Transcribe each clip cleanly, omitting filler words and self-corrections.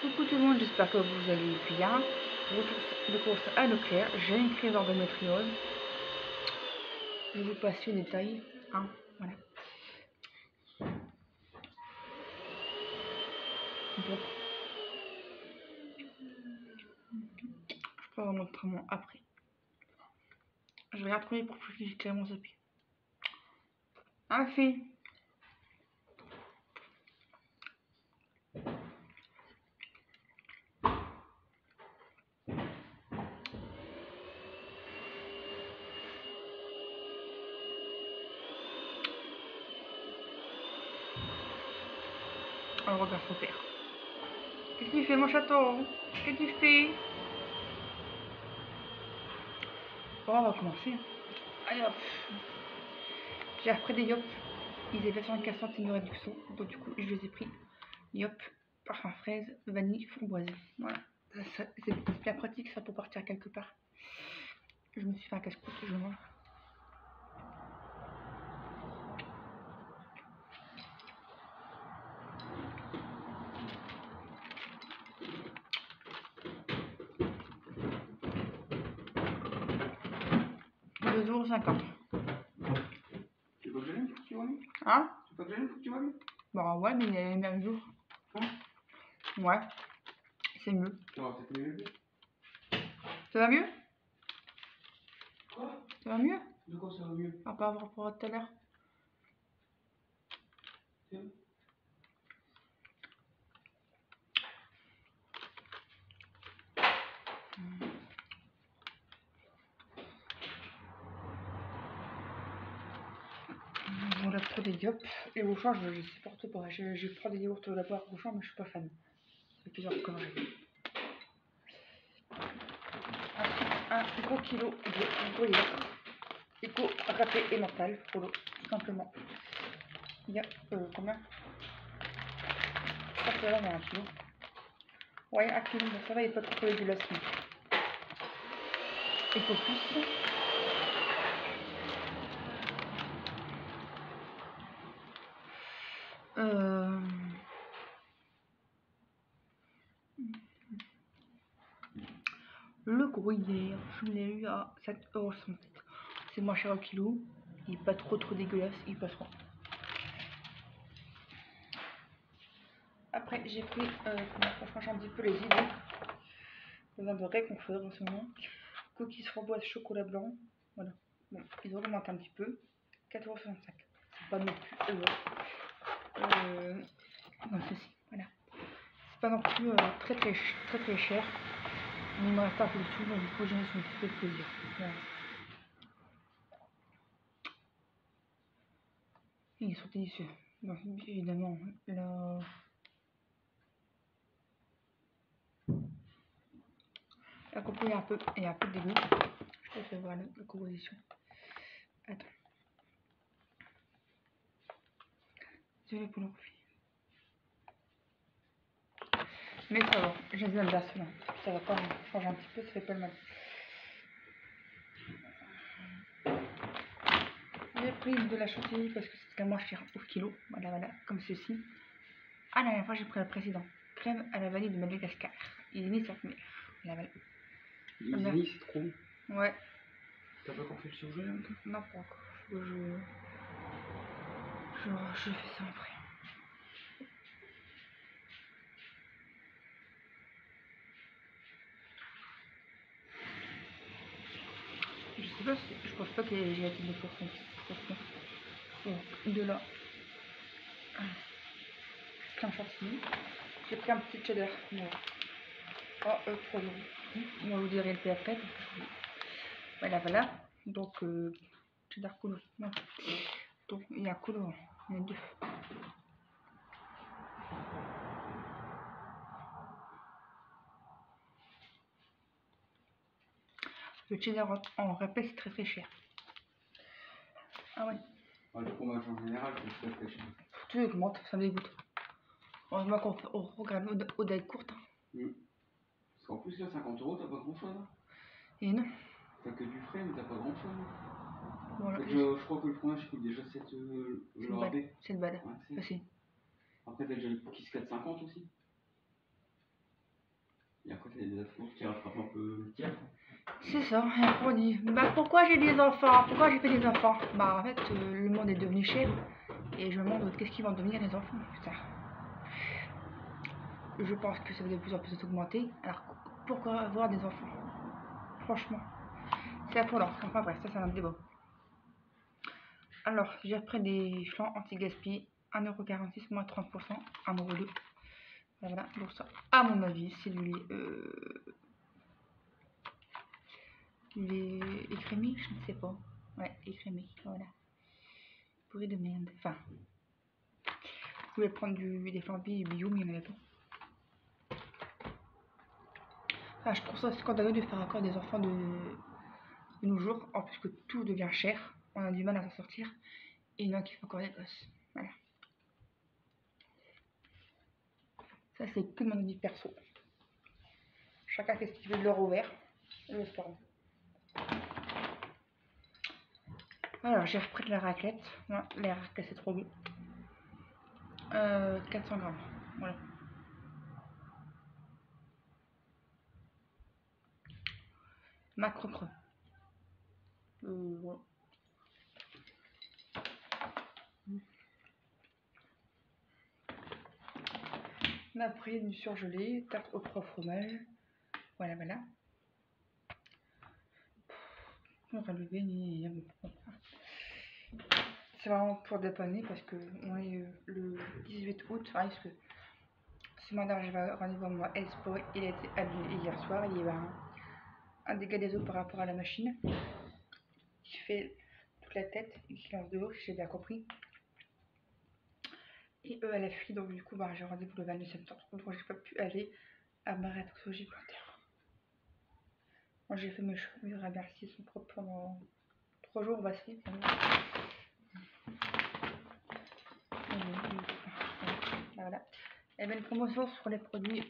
Coucou tout le monde, j'espère que vous allez bien. Retour de course à Leclerc, j'ai une crise d'endométriose. Je vous passe les détails. Voilà. Donc, je peux vous montrer mon après. Je regarde premier pour que j'ai clairement zappé. Fait. On regarde son père. Qu'est-ce qu'il fait mon château? Qu'est-ce qu'il fait? Bon, on va commencer. Allez hop. J'ai repris des yop. Ils avaient 75 centimes de réduction. Donc du coup, je les ai pris. Yop, parfum fraise, vanille, framboise. Voilà. C'est bien pratique ça pour partir quelque part. Je me suis fait un casse-croûte, je mange. €2,50. Tu veux que j'aille, faut que tu vas mieux? Hein? Tu veux que j'aille, faut que tu vas mieux? Bah ouais, mais il y a les mêmes jours. Ouais, c'est mieux. Ça va peut-être mieux. Ça va mieux? Quoi? Ça va mieux? De quoi ça va mieux? Par rapport à tout à l'heure. Tiens. On a pris des yop. Et au champ, je supporte pas. Je prends des yaourts là-bas au champ, mais je suis pas fan. C'est plusieurs conneries. Un gros kilo de gruyère. Éco, râpé et mental, pour l'eau, tout simplement. Il y a combien? Je crois que là, on a un kilo. Ouais, un kilo, ça va, il n'y a pas trop de glace. Éco plus. Le gruyère, je l'ai eu à 7,67 €. C'est moins cher au kilo. Il n'est pas trop dégueulasse, il passera. Après, j'ai pris, pour changer un petit peu les idées. Besoin de réconfort en ce moment. Cookies framboise chocolat blanc. Voilà. Bon, ils augmentent un petit peu. 4,65 €. C'est pas non plus. Comme ceci, voilà. C'est pas non plus très cher. Mais il me reste un peu de sous, donc il faut que je me suis un petit peu de plaisir. Voilà. Ils sont délicieux. Donc, évidemment, là. La compo est un peu dégueu. Je te fais voir la composition. Attends. Désolé pour le reflet. Mais ça va, je les aime bien ceux-là. Ça va pas changer un petit peu, ça fait pas le mal. J'ai pris de la chantilly parce que c'est quand même moins cher au kilo. Voilà, comme ceci. Ah, la dernière fois j'ai pris le précédent. Crème à la vanille de Madagascar. Isigny, ça fait. Voilà. Isigny, c'est trop bon. Ouais. T'as pas encore fait le surgelé là? Non, pas encore. Faut que je fais ça après. Je pense pas qu'il y ait gélatique de pourcent. De là. Crème chantilly. J'ai pris un petit cheddar. Oh, 3 €. Moi, je vous dirai le prix après. Voilà. Donc, cheddar coloré. Non. Donc, il y a colorant. Il y en a deux. Le cheddar en râpé, c'est très cher. Ah ouais. Le fromage en général, c'est très cher. Tout augmente, ça me dégoûte. Heureusement qu'on regarde aux dates courtes. Parce qu'en plus, là, 50 €, t'as pas grand chose. Et non. T'as que du frais, mais t'as pas grand chose. Voilà. Je crois que le fromage coûte déjà 7 le râpé. C'est le bad. Ouais, après, t'as déjà les cookies 4,50 aussi. des assos qui rattrapent un peu le tir. C'est ça, et après on dit, bah pourquoi j'ai des enfants? Pourquoi j'ai fait des enfants? Bah en fait, le monde est devenu cher, et je me demande qu'est-ce qu'ils vont devenir les enfants, putain. Je pense que ça va de plus en plus augmenter, alors pourquoi avoir des enfants? Franchement, c'est affolant, enfin bref, ça c'est un débat. Alors, j'ai repris des flancs anti-gaspi, 1,46€, moins 30%, 1,2€. Voilà, pour ça, à mon avis, c'est du lait écrémé, je ne sais pas. Ouais, écrémé, voilà. Pourri de merde. Enfin, je voulais prendre des flancs bio, mais il n'y en avait pas. Enfin, je trouve ça scandaleux de faire encore des enfants de nos jours, en plus que tout devient cher, on a du mal à s'en sortir, et il y en a qui font encore des gosses. Voilà. Ça, c'est que mon avis perso. Chacun fait ce qu'il veut de leur ouvert. Le sperme. Alors, j'ai repris de la raclette. Ouais, la raclette, c'est trop bon. 400 grammes. Voilà. Macro creux. Voilà. Après, du surgelé, tarte au trois fromage. Voilà, voilà. On va lever ni. C'est vraiment pour dépanner parce que on est le 18 août. Parce que ce matin, je vais rendez-vous à moi Expo. Il a été annulé hier soir. Il y a eu un dégât des eaux par rapport à la machine qui fait toute la tête et qui lance de l'eau, si j'ai bien compris. Et elle a fui, donc du coup, j'ai rendez-vous le 22 septembre. Donc j'ai pas pu aller à ma rétroxologie plantaire. Moi j'ai fait mes cheveux, il aura bien s'ils sont propres pendant 3 jours, on va essayer. Voilà. Il y avait une promotion sur les produits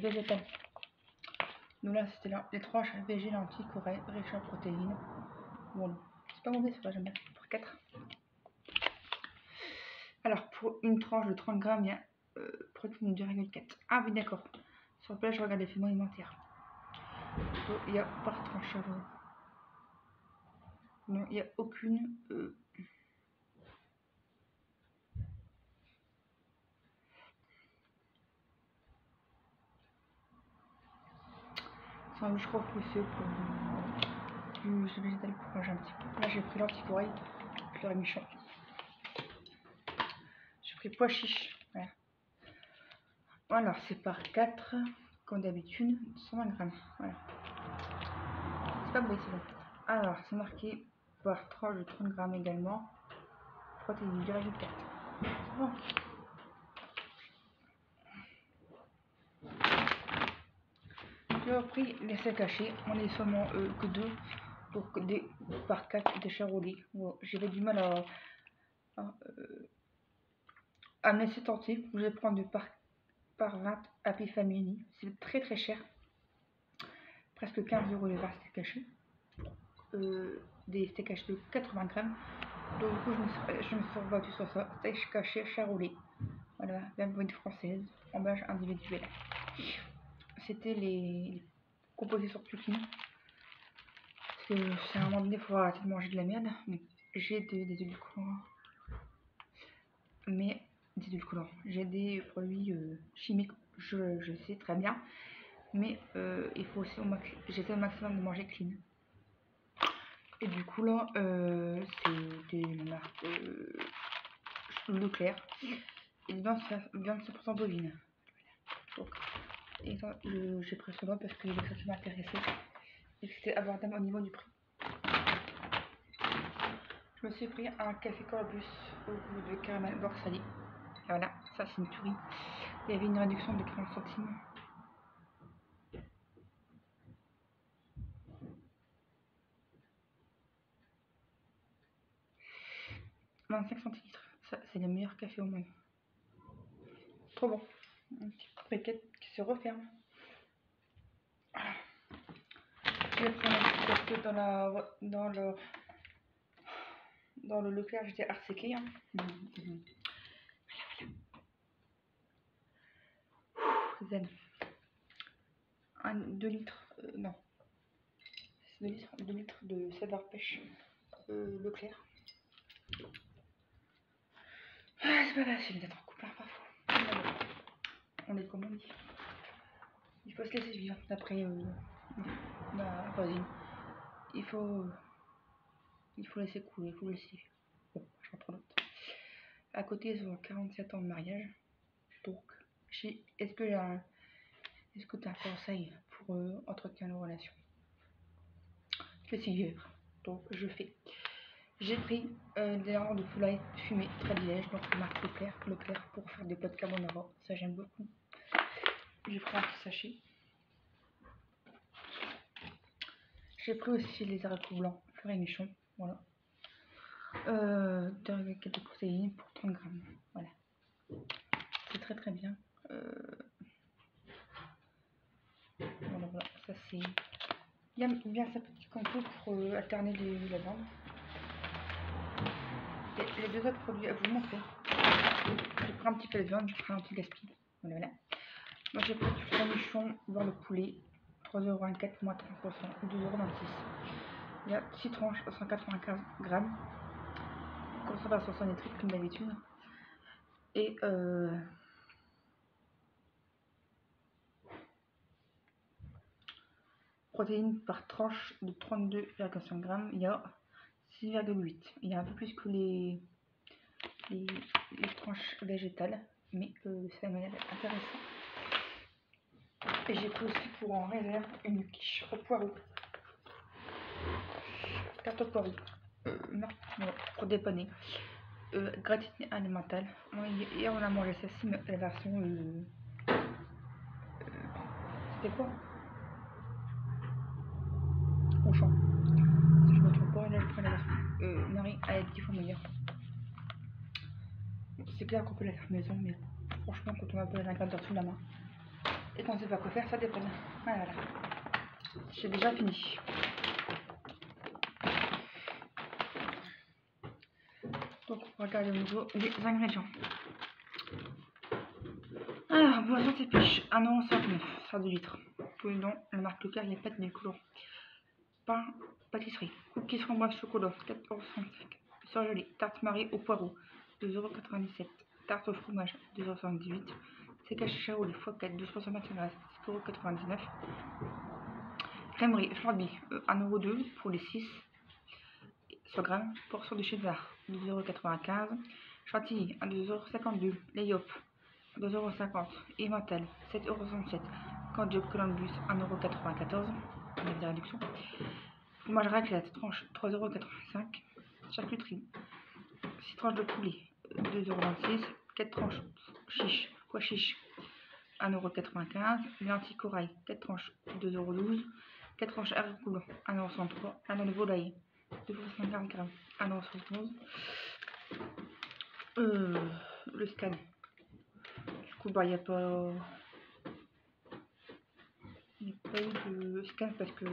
végétaux. Donc là, c'était les tranches végé lentilles, corail, riches en protéines. Bon, c'est pas mauvais, c'est pas jamais. Pour 4. Alors, pour une tranche de 30 grammes, il y a protéines de 2,4. Ah oui, d'accord. Sur place, je regarde les fémins alimentaires. Il y a par tranche. Non, il n'y a aucune. Je crois que c'est pour du végétal pour manger un petit peu. Là, j'ai pris l'anticorail, fleur et michon. J'ai pris pois chiche. Voilà. Alors, c'est par 4, comme d'habitude, 120 grammes. Voilà. C'est pas beau, c'est bon. Alors, c'est marqué par tranche de 30 grammes également. Protéines 2,4. Bon. J'ai repris les sacs cachés. On est seulement que 2 pour par 4 des charolais. Bon, j'avais du mal à me laisser tenter. Je vais prendre par 20 Happy Family. C'est très très cher. Presque 15€ le par steak haché. Des steaks hachés de 80 grammes. Donc du coup je me suis rebattue sur ça. Steak haché charolais. Voilà, même bonne française. Emballage individuel. C'était les composés sur Tukin. Parce que c'est à un moment donné, il faut arrêter de manger de la merde. J'ai des édulcorants. Mais des édulcorants. J'ai des produits chimiques, je sais très bien. Mais il faut aussi j'essaie au maximum de manger clean. Et du coup là, c'est des marques Leclerc. Et dedans, c'est viande 100% bovine. Donc, et ça, j'ai pris ce nom parce que ça m'intéressait. Et que c'était abordable au niveau du prix. Je me suis pris un café Corbus au goût de caramel beurre salé. Et voilà, ça c'est une tuerie. Il y avait une réduction de 40 centimes. « 25 centilitres. Ça, c'est le meilleur café au monde. Trop bon. Une petite briquette qui se referme. Voilà. Je vais prendre un petit café dans le Leclerc, j'étais arséquée. Hein. Voilà. Zen. 2 litres, non, c'est 2 litres de saveur pêche Leclerc. Ah, c'est pas facile d'être en couple parfois. On est comme on dit. Il faut se laisser vivre d'après la voisine. Il faut laisser couler, il faut le laisser. Bon, je reprends l'autre. À côté, ils ont 47 ans de mariage. Donc, est-ce que tu as un conseil pour entretenir nos relations? Je vais essayer. Donc, je fais. J'ai pris des lardons de poulailler fumés très village, donc marque Leclerc pour faire des pâtes carbonara. Ça, j'aime beaucoup. J'ai pris un petit sachet. J'ai pris aussi les haricots blancs, fleur et michon. Voilà. De protéines pour 30 grammes. Voilà. C'est très très bien. Voilà, ça c'est. Il y a bien sa petite compo pour alterner la viande. Et les deux autres produits à vous montrer. Je prends un petit peu de viande, je prends un petit gaspillage. Voilà. Moi j'ai pris du fleur et michon, beurre de poulet, 3,24 € moins 30%, 2,26 €. Il y a 6 tranches, 195 grammes. Conservation sans nitrite comme d'habitude. Et protéines par tranche de 32,5 grammes. Il y a 6,8. Il y a un peu plus que les tranches végétales, mais c'est intéressant. Et j'ai pris aussi pour en réserve une quiche au poireau. Tarte au poireau. Non, pour dépanner. Gratiné alimental. Hier on a mangé celle-ci, mais la version. C'était quoi? Au champ. Si je me trompe pas, là je prends la version. Marie, elle est 10 fois meilleure. C'est clair qu'on peut la faire maison, mais franchement, quand on a pas l'ingrédient sous la main et qu'on ne sait pas quoi faire, ça dépanne. Voilà. J'ai déjà fini. Donc, on va regarder au niveau des ingrédients. Alors, boisson c'est pêche, 1,69 €, ça 2 litres. Polydon, la marque Leclerc, il n'y a pas de colorant. Pain, pâtisserie, cookies framboise chocolat, 4,65 €. Surgelé, tarte Marie au poireau, 2,97 €. Tarte au fromage, 2,78 €. Sécage Charolais x4, 12% graisse, 6,99 €. Crèmerie, fleur de vie, 1,02 € pour les 6 100 grammes. Portion de César, 2,95 €. Chantilly, 2,52 €. Les Yop, 2,50 €. Emmental, 7,67 €. Candiop Columbus, 1,94 €. Avec des réductions. Fromage raclette, tranche, 3,85 €. Charcuterie, 6 tranches de poulet, 2,26 €. 4 tranches pois chiche, 1,95 €. Lentilles corail, 4 tranches, 2,12 €. 4 tranches haricots blancs, 1,63 €. Un de volaille, 2,50 grammes, 1,71 €. Le scan. Du coup, bah, il n'y a pas eu de scan parce que.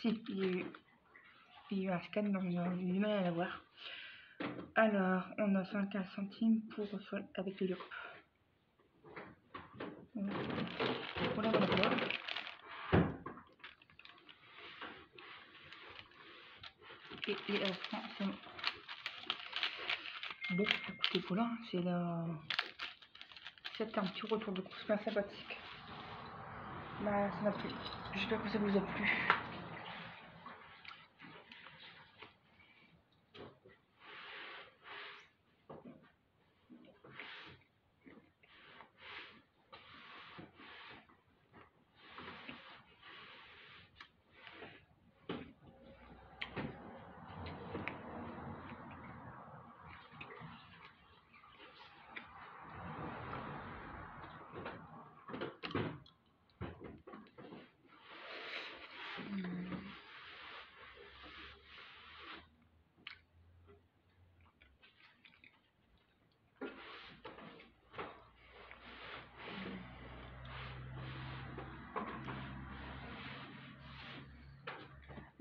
Si, il y a eu un scan, mais on a eu du mal à l'avoir. Alors, on a 50 centimes avec le Yop. Voilà. Et à la fin, c'est bon. Écoutez, voilà, c'était un petit retour de course bien sympathique. Bah, ça m'a plu. J'espère que ça vous a plu.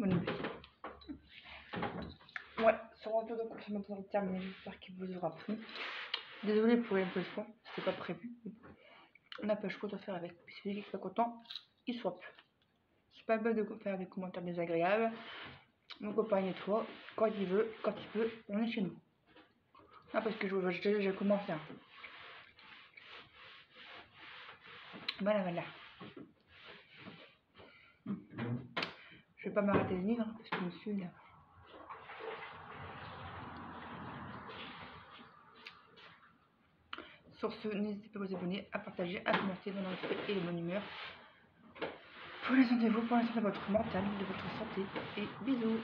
Bon appétit. Ouais, ce retour de consommateur terminé, j'espère qu'il vous aura plu. Désolée pour les peu de fois, c'était pas prévu. On n'a pas le choix de faire avec. Puis celui qui est pas content, il swap. C'est pas bête de faire des commentaires désagréables. Mon copain nettoie quand il veut, quand il peut, on est chez nous. Ah, parce que je commence là. Voilà. Je vais pas m'arrêter de vivre parce que monsieur là. Sur ce, n'hésitez pas à vous abonner, à partager, à commenter dans le respect et la bonne humeur. Prenez soin de vous, prenez soin de votre mental, de votre santé et bisous.